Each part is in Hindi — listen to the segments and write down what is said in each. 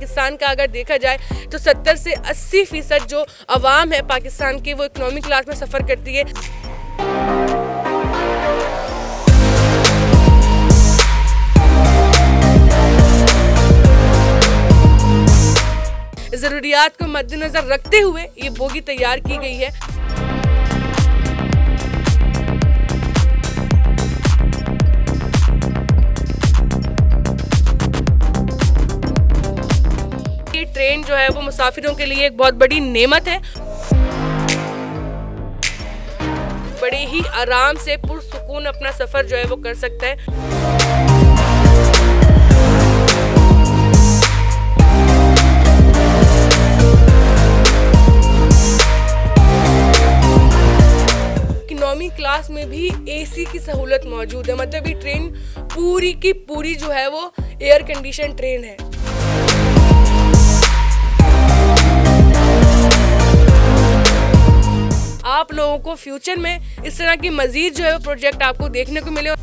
पाकिस्तान का अगर देखा जाए तो 70 से 80% जो अवाम है पाकिस्तान की वो इकोनॉमी क्लास में सफ़र करती है। ज़रूरियात को मद्देनज़र रखते हुए ये बोगी तैयार की गई है। ये ट्रेन जो है वो मुसाफिरों के लिए एक बहुत बड़ी नेमत है। बड़े ही आराम से पुरसुकून अपना सफ़र जो है वो कर सकता है। इकोनॉमी क्लास में भी एसी की सहूलत मौजूद है, मतलब ये ट्रेन पूरी की पूरी जो है वो एयर कंडीशन ट्रेन है। आप लोगों को फ्यूचर में इस तरह की मजीद जो है वो प्रोजेक्ट आपको देखने को मिले।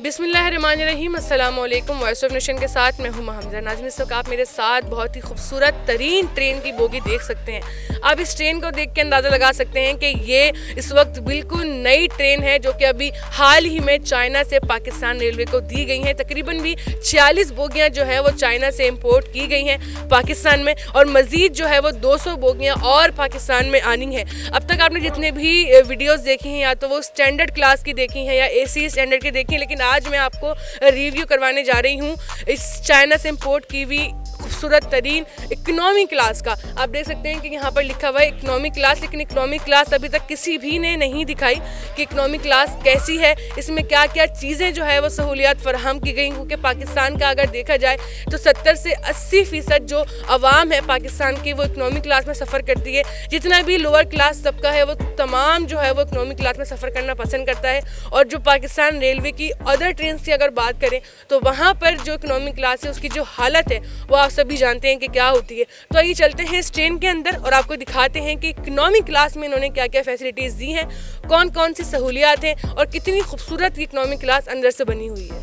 बिस्मिल्लाहिर्रहमानिर्रहीम, अस्सलाम वालेकुम। वॉइस ऑफ नेशन के साथ मैं हूँ हमजा। नाज़रीन, इस वक्त आप मेरे साथ बहुत ही खूबसूरत तरीन ट्रेन की बोगी देख सकते हैं। आप इस ट्रेन को देख के अंदाज़ा लगा सकते हैं कि ये इस वक्त बिल्कुल नई ट्रेन है जो कि अभी हाल ही में चाइना से पाकिस्तान रेलवे को दी गई हैं। तकरीबन भी 46 बोगियाँ जो हैं वो चाइना से इम्पोर्ट की गई हैं पाकिस्तान में, और मज़ीद जो है वो 200 बोगियाँ और पाकिस्तान में आनी है। अब तक आपने जितने भी वीडियोज़ देखी हैं या तो वो स्टैंडर्ड क्लास की देखी हैं या AC स्टैंडर्ड की देखी हैं, लेकिन आज मैं आपको रिव्यू करवाने जा रही हूँ इस चाइना से इम्पोर्ट की हुई खूबसूरत तरीन इकोनॉमी क्लास का। आप देख सकते हैं कि यहाँ पर लिखा हुआ है इकोनॉमी क्लास, लेकिन इकोनॉमी क्लास अभी तक किसी भी ने नहीं दिखाई कि इकोनॉमी क्लास कैसी है, इसमें क्या क्या चीज़ें जो है वो सहूलियात फराहम की गई। क्योंकि पाकिस्तान का अगर देखा जाए तो 70 से 80% जो अवाम है पाकिस्तान की वो इकोनॉमी क्लास में सफ़र करती है। जितना भी लोअर क्लास तबका है वो तमाम जो है वो इकोनॉमी क्लास में सफ़र करना पसंद करता है। और जो पाकिस्तान रेलवे की अदर ट्रेन की अगर बात करें तो वहाँ पर जो इकोनॉमी क्लास है उसकी जो हालत है वो आप सभी जानते हैं कि क्या होती है। तो आइए चलते हैं इस ट्रेन के अंदर और आपको दिखाते हैं कि इकोनॉमी क्लास में इन्होंने क्या क्या फैसिलिटीज़ दी हैं, कौन कौन सी सहूलियात हैं और कितनी खूबसूरत इकोनॉमी क्लास अंदर से बनी हुई है।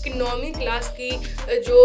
इकोनॉमी क्लास की जो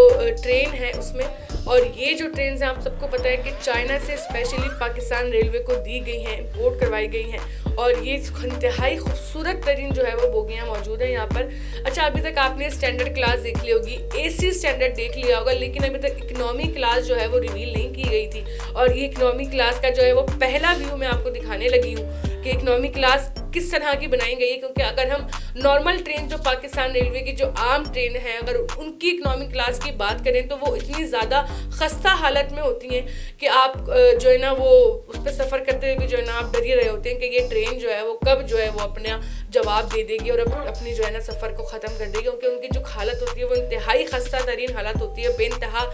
ट्रेन है उसमें, और ये जो ट्रेन है आप सबको पता है कि चाइना से स्पेशली पाकिस्तान रेलवे को दी गई हैं, इम्पोर्ट करवाई गई हैं, और ये इंतहाई खूबसूरत तरीन जो है वो बोगियाँ मौजूद हैं यहाँ पर। अच्छा, अभी तक आपने स्टैंडर्ड क्लास देख ली होगी, AC स्टैंडर्ड देख लिया होगा, लेकिन अभी तक इकोनॉमी क्लास जो है वो रिवील नहीं की गई थी। और ये इकोनॉमी क्लास का जो है वो पहला व्यू मैं आपको दिखाने लगी हूँ कि इकोनॉमी क्लास किस तरह की बनाई गई है। क्योंकि अगर हम नॉर्मल ट्रेन जो पाकिस्तान रेलवे की जो आम ट्रेन है अगर उनकी इकोनॉमिक क्लास की बात करें तो वो इतनी ज़्यादा खस्ता हालत में होती हैं कि आप जो है ना वो उस पर सफ़र करते हुए भी जो है ना आप डर ही रहे होते हैं कि ये ट्रेन जो है वो कब जो है वो अपना जवाब दे देगी और अपनी जो है ना सफ़र को ख़त्म कर देगी। क्योंकि उनकी जो हालत होती है वो इंतहाई खस्ता तरीन हालत होती है, बेइंतहा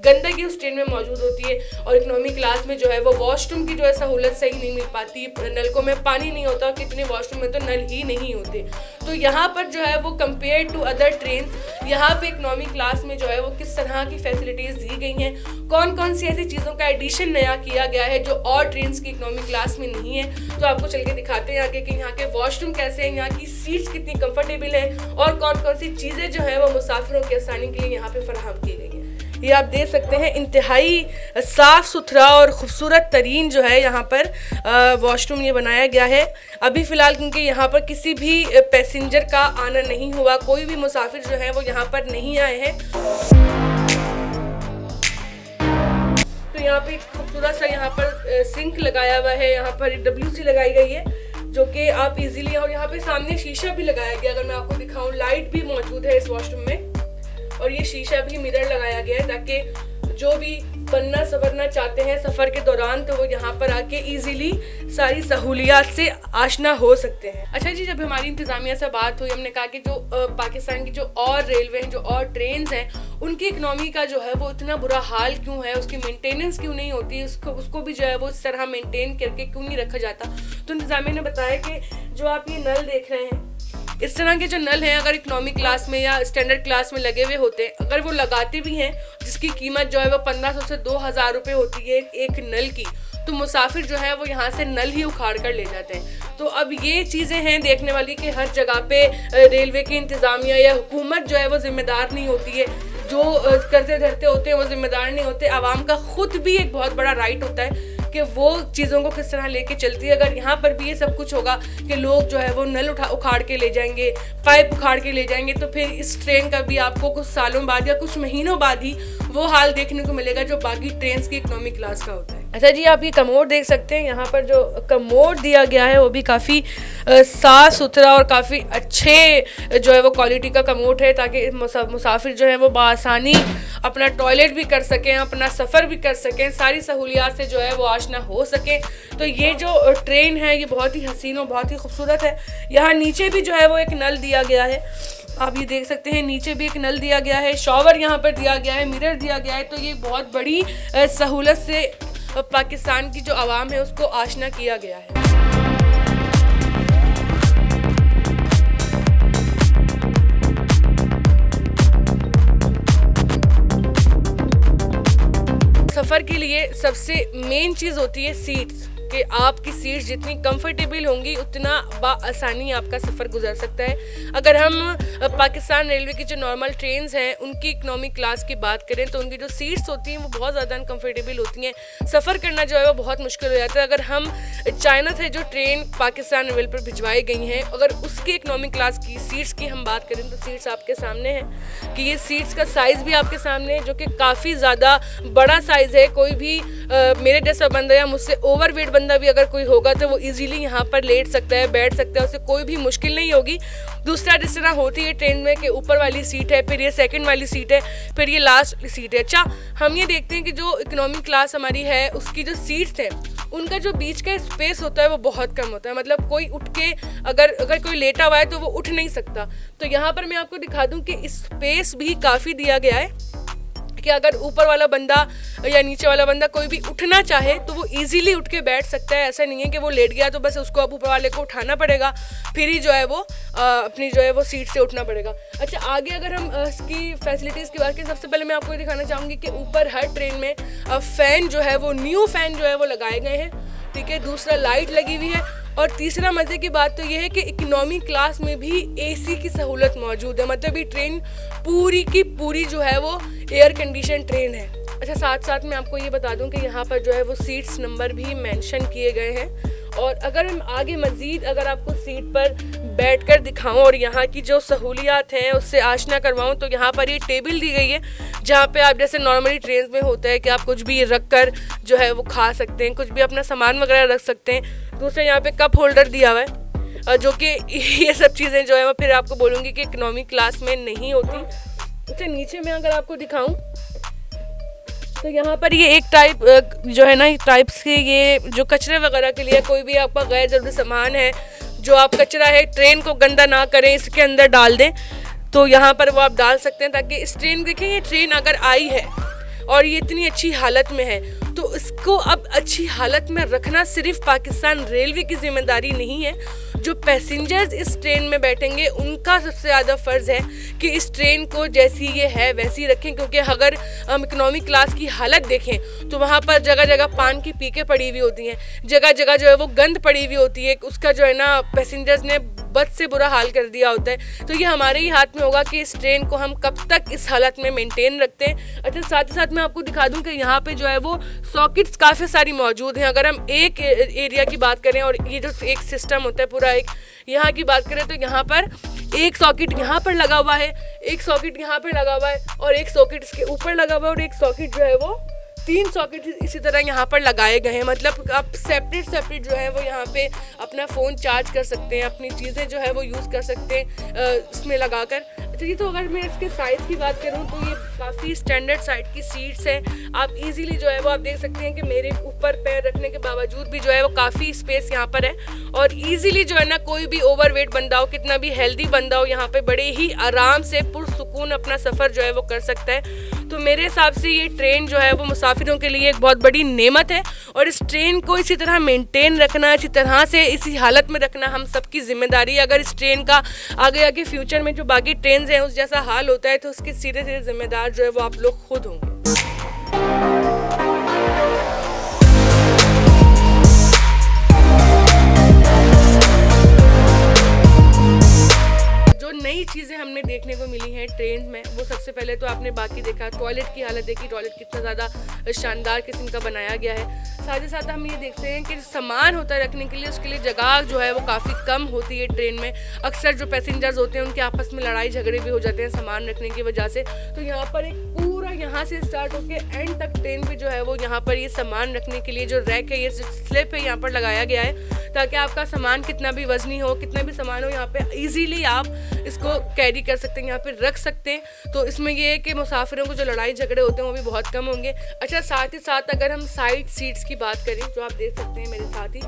गंदगी उस ट्रेन में मौजूद होती है। और इकोनॉमी क्लास में जो है वो वॉशरूम की जो है सहूलत सही नहीं मिल पाती, नलकों में पानी नहीं होता, कितने वॉशरूम में तो नल ही नहीं होते। तो यहाँ पर जो है वो कंपेयर टू अदर ट्रेन, यहाँ पे इकोनॉमी क्लास में जो है वो किस तरह की फैसिलिटीज़ दी गई हैं, कौन कौन सी ऐसी चीज़ों का एडिशन नया किया गया है जो और ट्रेन की इकोनॉमी क्लास में नहीं है। तो आपको चल के दिखाते हैं आगे कि यहाँ के वॉशरूम कैसे हैं, यहाँ की सीट्स कितनी कंफर्टेबल हैं और कौन कौन सी चीज़ें जो है वो मुसाफिरों की आसानी के लिए यहाँ पे फराहम की गई हैं। ये आप देख सकते हैं इंतहाई साफ़ सुथरा और ख़ूबसूरत तरीन जो है यहाँ पर वॉशरूम ये बनाया गया है। अभी फ़िलहाल क्योंकि यहाँ पर किसी भी पैसेंजर का आना नहीं हुआ, कोई भी मुसाफिर जो है वो यहाँ पर नहीं आए हैं। तो यहाँ पे खूबसूरत सा यहाँ पर सिंक लगाया हुआ है, यहाँ पर WC लगाई गई है जो कि आप इजीली, और यहाँ पे सामने शीशा भी लगाया गया। अगर मैं आपको दिखाऊं, लाइट भी मौजूद है इस वॉशरूम में, और ये शीशा भी मिरर लगाया गया है ताकि जो भी बनना संवरना चाहते हैं सफ़र के दौरान, तो वो यहाँ पर आके इजीली सारी सहूलियात से आशना हो सकते हैं। अच्छा जी, जब हमारी इंतज़ामिया से बात हुई, हमने कहा कि जो पाकिस्तान की जो और रेलवे हैं, जो और ट्रेन हैं, उनकी इकनॉमी का जो है वो इतना बुरा हाल क्यों है, उसकी मेंटेनेंस क्यों नहीं होती, उसको भी जो है वो इस तरह मेंटेन करके क्यों नहीं रखा जाता। तो इंतज़ामिया ने बताया कि जो आप ये नल देख रहे हैं, इस तरह के जो नल हैं अगर इकोनॉमी क्लास में या स्टैंडर्ड क्लास में लगे हुए होते हैं, अगर वो लगाते भी हैं जिसकी कीमत जो है वो 1500 से 2000 रुपये होती है एक नल की, तो मुसाफिर जो है वो यहाँ से नल ही उखाड़ कर ले जाते हैं। तो अब ये चीज़ें हैं देखने वाली कि हर जगह पे रेलवे की इंतज़ामिया या हुकूमत जो है वो जिम्मेदार नहीं होती है, जो करते धरते होते हैं वो जिम्मेदार नहीं होते। आवाम का खुद भी एक बहुत बड़ा राइट होता है कि वो चीज़ों को किस तरह लेके चलती है। अगर यहाँ पर भी ये सब कुछ होगा कि लोग जो है वो नल उखाड़ के ले जाएंगे, पाइप उखाड़ के ले जाएंगे, तो फिर इस ट्रेन का भी आपको कुछ सालों बाद या कुछ महीनों बाद ही वो हाल देखने को मिलेगा जो बाकी ट्रेन की इकोनॉमी क्लास का होता है। अच्छा जी, आप ये कमोड देख सकते हैं, यहाँ पर जो कमोड दिया गया है वो भी काफ़ी साफ़ सुथरा और काफ़ी अच्छे जो है वो क्वालिटी का कमोड है, ताकि मुसाफिर जो है वो बआसानी अपना टॉयलेट भी कर सकें, अपना सफ़र भी कर सकें, सारी सहूलियात से जो है वो आशना हो सके। तो ये जो ट्रेन है ये बहुत ही हसीन और बहुत ही खूबसूरत है। यहाँ नीचे भी जो है वो एक नल दिया गया है, आप ये देख सकते हैं, नीचे भी एक नल दिया गया है, शॉवर यहाँ पर दिया गया है, मिरर दिया गया है। तो ये बहुत बड़ी सहूलत से पाकिस्तान की जो आवाम है उसको आशना किया गया है। सफ़र के लिए सबसे मेन चीज़ होती है सीट्स, कि आपकी सीट्स जितनी कंफर्टेबल होंगी उतना बआसानी आपका सफ़र गुजर सकता है। अगर हम पाकिस्तान रेलवे की जो नॉर्मल ट्रेन्स हैं उनकी इकोनॉमी क्लास की बात करें तो उनकी जो सीट्स होती हैं वो बहुत ज़्यादा अनकम्फर्टेबल होती हैं, सफ़र करना जो है वो बहुत मुश्किल हो जाता है। अगर हम चाइना से जो ट्रेन पाकिस्तान रेलवे पर भिजवाई गई हैं, अगर उसकी इकोनॉमी क्लास की सीट्स की हम बात करें तो सीट्स आपके सामने हैं कि ये सीट्स का साइज़ भी आपके सामने है, जो कि काफ़ी ज़्यादा बड़ा साइज़ है। कोई भी मेरे जैसा बंदा या मुझसे ओवरवेट बंदा भी अगर कोई होगा तो वो इजीली यहाँ पर लेट सकता है, बैठ सकता है, उसे कोई भी मुश्किल नहीं होगी। दूसरा, जिस तरह होती है ट्रेन में कि ऊपर वाली सीट है, फिर ये सेकंड वाली सीट है, फिर ये लास्ट सीट है। अच्छा, हम ये देखते हैं कि जो इकोनॉमी क्लास हमारी है उसकी जो सीट्स हैं उनका जो बीच का स्पेस होता है वो बहुत कम होता है। मतलब कोई उठ के अगर कोई लेटा हुआ है तो वो उठ नहीं सकता। तो यहाँ पर मैं आपको दिखा दूँ कि स्पेस भी काफ़ी दिया गया है कि अगर ऊपर वाला बंदा या नीचे वाला बंदा कोई भी उठना चाहे तो वो इजीली उठ के बैठ सकता है। ऐसा नहीं है कि वो लेट गया तो बस उसको अब ऊपर वाले को उठाना पड़ेगा, फिर ही जो है वो अपनी जो है वो सीट से उठना पड़ेगा। अच्छा, आगे अगर हम इसकी फैसिलिटीज़ की बात करें, सबसे पहले मैं आपको दिखाना चाहूँगी कि ऊपर हर ट्रेन में फ़ैन जो है वो न्यू फ़ैन जो है वो लगाए गए हैं, ठीक है। दूसरा, लाइट लगी हुई है। और तीसरा मज़े की बात तो ये है कि इकोनॉमी क्लास में भी एसी की सहूलत मौजूद है। मतलब ये ट्रेन पूरी की पूरी जो है वो एयर कंडीशन ट्रेन है। अच्छा, साथ साथ मैं आपको ये बता दूं कि यहाँ पर जो है वो सीट्स नंबर भी मेंशन किए गए हैं। और अगर हम आगे मज़ीद अगर आपको सीट पर बैठकर दिखाऊं और यहाँ की जो सहूलियात हैं उससे आशना करवाऊं, तो यहाँ पर ये टेबल दी गई है जहाँ पे आप जैसे नॉर्मली ट्रेन में होता है कि आप कुछ भी रख कर जो है वो खा सकते हैं, कुछ भी अपना सामान वगैरह रख सकते हैं। दूसरा, यहाँ पे कप होल्डर दिया हुआ है, जो कि ये सब चीज़ें जो है मैं फिर आपको बोलूँगी कि इकोनॉमी क्लास में नहीं होती। अच्छा, नीचे में अगर आपको दिखाऊँ तो यहाँ पर ये एक टाइप जो है ना, टाइप्स के ये जो कचरे वगैरह के लिए कोई भी आपका गैर ज़रूरी सामान है, जो आप कचरा है ट्रेन को गंदा ना करें इसके अंदर डाल दें, तो यहाँ पर वो आप डाल सकते हैं। ताकि इस ट्रेन, देखें ये ट्रेन अगर आई है और ये इतनी अच्छी हालत में है तो इसको अब अच्छी हालत में रखना सिर्फ पाकिस्तान रेलवे की जिम्मेदारी नहीं है, जो पैसेंजर्स इस ट्रेन में बैठेंगे उनका सबसे ज़्यादा फ़र्ज़ है कि इस ट्रेन को जैसी ये है वैसी रखें। क्योंकि अगर हम इकोनॉमी क्लास की हालत देखें तो वहाँ पर जगह जगह पान की पीके पड़ी हुई होती हैं, जगह जगह जो है वो गंद पड़ी हुई होती है, उसका जो है ना पैसेंजर्स ने बद से बुरा हाल कर दिया होता है। तो ये हमारे ही हाथ में होगा कि इस ट्रेन को हम कब तक इस हालत में मेंटेन रखते हैं। अच्छा, साथ ही साथ मैं आपको दिखा दूं कि यहाँ पे जो है वो सॉकेट्स काफ़ी सारी मौजूद हैं। अगर हम एक एरिया की बात करें और ये जो एक सिस्टम होता है पूरा एक, यहाँ की बात करें तो यहाँ पर एक सॉकेट यहाँ पर लगा हुआ है, एक सॉकेट यहाँ पर लगा हुआ है और एक सॉकेट इसके ऊपर लगा हुआ है, और एक सॉकेट जो है वो 3 सॉकेट इसी तरह यहाँ पर लगाए गए हैं। मतलब आप सेपरेट जो है वो यहाँ पे अपना फ़ोन चार्ज कर सकते हैं, अपनी चीज़ें जो है वो यूज़ कर सकते हैं इसमें लगाकर। बेहतरी तो अगर मैं इसके साइज़ की बात करूँ तो ये काफ़ी स्टैंडर्ड साइड की सीट्स हैं। आप इजीली जो है वो आप देख सकते हैं कि मेरे ऊपर पैर रखने के बावजूद भी जो है वो काफ़ी स्पेस यहाँ पर है, और इजीली जो है ना कोई भी ओवरवेट बंदा हो, कितना भी हेल्दी बंदा हो, यहाँ पे बड़े ही आराम से पुरसुकून अपना सफ़र जो है वो कर सकता है। तो मेरे हिसाब से ये ट्रेन जो है वो मुसाफिरों के लिए एक बहुत बड़ी नेमत है, और इस ट्रेन को इसी तरह मेंटेन रखना, इसी तरह से इसी हालत में रखना हम सबकी जिम्मेदारी है। अगर इस ट्रेन का आगे फ्यूचर में जो बाकी ट्रेन हैं उस जैसा हाल होता है तो उसके सीधे सीधे जिम्मेदार जो है वो आप लोग खुद होंगे। नई चीज़ें हमने देखने को मिली हैं ट्रेन में, वो सबसे पहले तो आपने बाकी देखा टॉयलेट की हालत देखी, टॉयलेट कितना ज़्यादा शानदार किस्म का बनाया गया है। साथ ही साथ हम ये देखते हैं कि सामान होता है रखने के लिए, उसके लिए जगह जो है वो काफ़ी कम होती है ट्रेन में। अक्सर जो पैसेंजर्स होते हैं उनके आपस में लड़ाई झगड़े भी हो जाते हैं सामान रखने की वजह से। तो यहाँ पर एक पूरा यहाँ से स्टार्ट होकर एंड तक ट्रेन पे जो है वो यहाँ पर ये सामान रखने के लिए जो रैक है, ये स्लिप है, यहाँ पर लगाया गया है ताकि आपका सामान कितना भी वजनी हो, कितना भी सामान हो, यहाँ पे इजीली आप इसको कैरी कर सकते हैं, यहाँ पे रख सकते हैं। तो इसमें ये है कि मुसाफिरों को जो लड़ाई झगड़े होते हैं वो भी बहुत कम होंगे। अच्छा, साथ ही साथ अगर हम साइड सीट्स की बात करें जो आप देख सकते हैं मेरे साथ ही,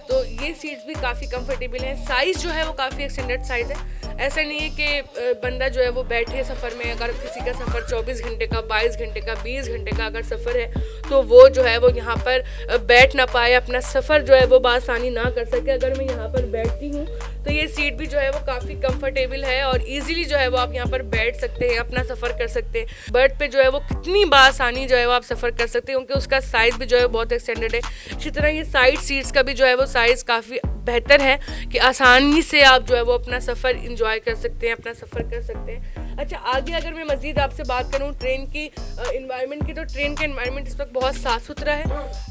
तो ये सीट्स भी काफ़ी कंफर्टेबल हैं। साइज़ जो है वो काफ़ी एक्सटेंडेड साइज़ है। ऐसा नहीं है कि बंदा जो है वो बैठे सफ़र में, अगर किसी का सफ़र 24 घंटे का, 22 घंटे का, 20 घंटे का अगर सफ़र है तो वो जो है वो यहाँ पर बैठ ना पाए, अपना सफ़र जो है वो बआसानी ना कर सके। अगर मैं यहाँ पर बैठती हूँ तो ये सीट भी जो है वो काफ़ी कंफर्टेबल है और इजीली जो है वो आप यहाँ पर बैठ सकते हैं, अपना सफ़र कर सकते हैं। बर्थ पे जो है वो कितनी बआसानी जो है वो आप सफ़र कर सकते हैं, क्योंकि उसका साइज़ भी जो है बहुत एक्सटेंडेड है। इसी तरह ये साइड सीट्स का भी जो है वो साइज़ काफ़ी बेहतर है कि आसानी से आप जो है वो अपना सफ़र इंजॉय कर सकते हैं, अपना सफ़र कर सकते हैं। अच्छा, आगे अगर मैं मज़ीद आपसे बात करूँ ट्रेन की इन्वायरमेंट की, तो ट्रेन का इन्वायरमेंट इस वक्त बहुत साफ़ सुथरा है,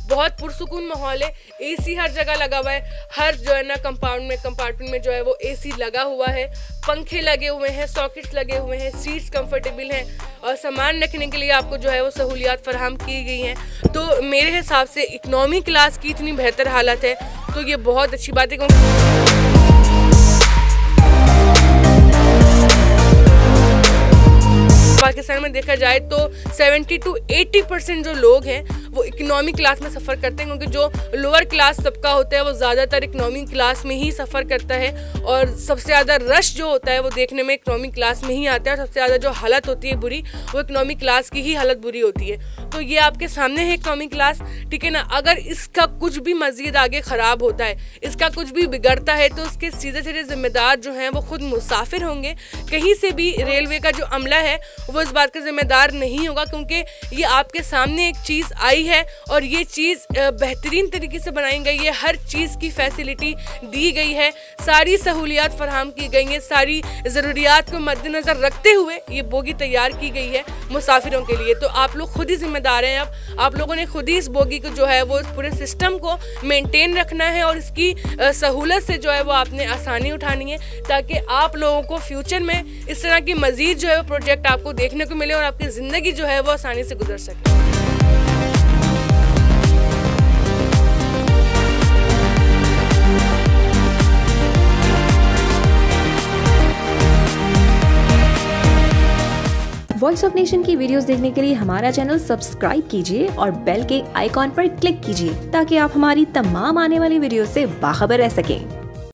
बहुत पुरसुकून माहौल है। एसी हर जगह लगा हुआ है, हर जो है ना कंपार्टमेंट में जो है वो एसी लगा हुआ है, पंखे लगे हुए हैं, सॉकेट्स लगे हुए हैं, सीट्स कंफर्टेबल हैं और सामान रखने के लिए आपको जो है वो सहूलियात फराहम की गई हैं। तो मेरे हिसाब से इकनॉमी क्लास की इतनी बेहतर हालत है तो ये बहुत अच्छी बात है। पाकिस्तान में देखा जाए तो 70 to 80% जो लोग हैं वो इकोनॉमी क्लास में सफ़र करते हैं, क्योंकि जो लोअर क्लास तबका होता है वो ज़्यादातर इकोनॉमी क्लास में ही सफ़र करता है और सबसे ज़्यादा रश जो होता है वो देखने में इकोनॉमी क्लास में ही आता है, और सबसे ज़्यादा जो हालत होती है बुरी वो इकोनॉमी क्लास की ही हालत बुरी होती है। तो ये आपके सामने है इकोनॉमी क्लास, ठीक है ना। अगर इसका कुछ भी मज़ीद आगे ख़राब होता है, इसका कुछ भी बिगड़ता है तो उसके सीधे सीधे ज़िम्मेदार जो हैं वो खुद मुसाफिर होंगे। कहीं से भी रेलवे का जो अमला है वो इस बात का जिम्मेदार नहीं होगा, क्योंकि ये आपके सामने एक चीज़ आई है और ये चीज़ बेहतरीन तरीके से बनाई गई है, हर चीज़ की फैसिलिटी दी गई है, सारी सहूलियात फराहम की गई हैं, सारी ज़रूरियात को मद्देनज़र रखते हुए ये बोगी तैयार की गई है मुसाफिरों के लिए। तो आप लोग खुद ही जिम्मेदार हैं, अब आप लोगों ने खुद ही इस बोगी को जो है वो पूरे सिस्टम को मेनटेन रखना है और इसकी सहूलत से जो है वो आपने आसानी उठानी है, ताकि आप लोगों को फ्यूचर में इस तरह की मज़ीद जो है वो प्रोजेक्ट आपको देखने को मिले और आपकी ज़िंदगी जो है वो आसानी से गुजर सके। वॉइस ऑफ नेशन की वीडियोस देखने के लिए हमारा चैनल सब्सक्राइब कीजिए और बेल के आइकॉन पर क्लिक कीजिए ताकि आप हमारी तमाम आने वाली वीडियो से बाखबर रह सकें।